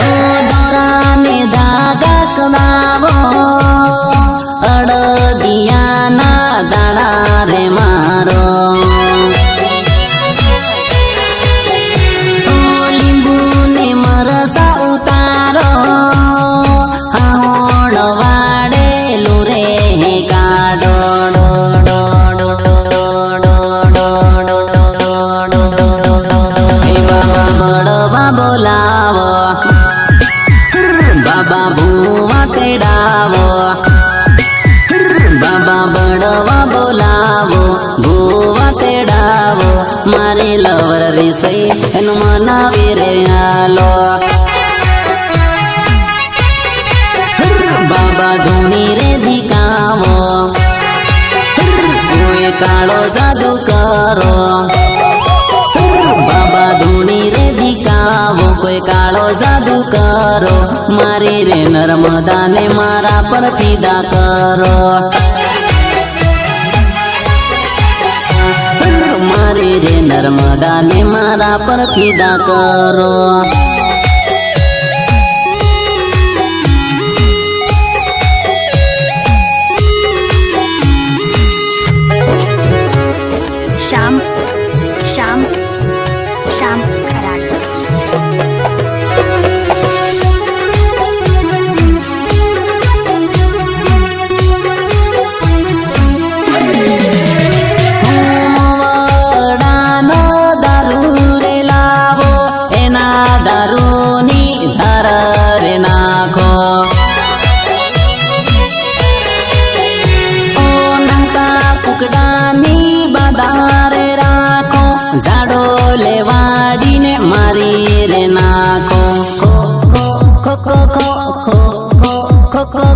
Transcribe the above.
દોરાને ધાગા કરાવો અડદિયાના દાણા રે મારો લીંબુને મરસા ઉતારો હાહોણ વાડેલું રે કાઢો બોલાવો બાબા ભૂવા તેડાવો બાબા બડવા બોલાવો ભૂવા તેડાવો મારે લવર રીસઈ એનું મનાવી રે હાલો બાબા ધૂણી રે ધીકાવો કોઈ કાળો જાદુ કરો બાબા ધૂણી રે ધીકાવો કોઈ કાળો જાદુ કરો મારી રે નર્મદાને મારા પર ફીદા કરો મારી રે નર્મદાને મારા પર ફીદા કરો श्याम श्याम श्याम खराट વડાનો દારૂ રે લાવો એના દારૂની ધાર રે નાખો ઓ નાકા કુકડાની બાદારે રાખો ઝાડો લેવાડીને મારી રે નાખો ખો ખો ખો ખો ખો ખો ખો ખો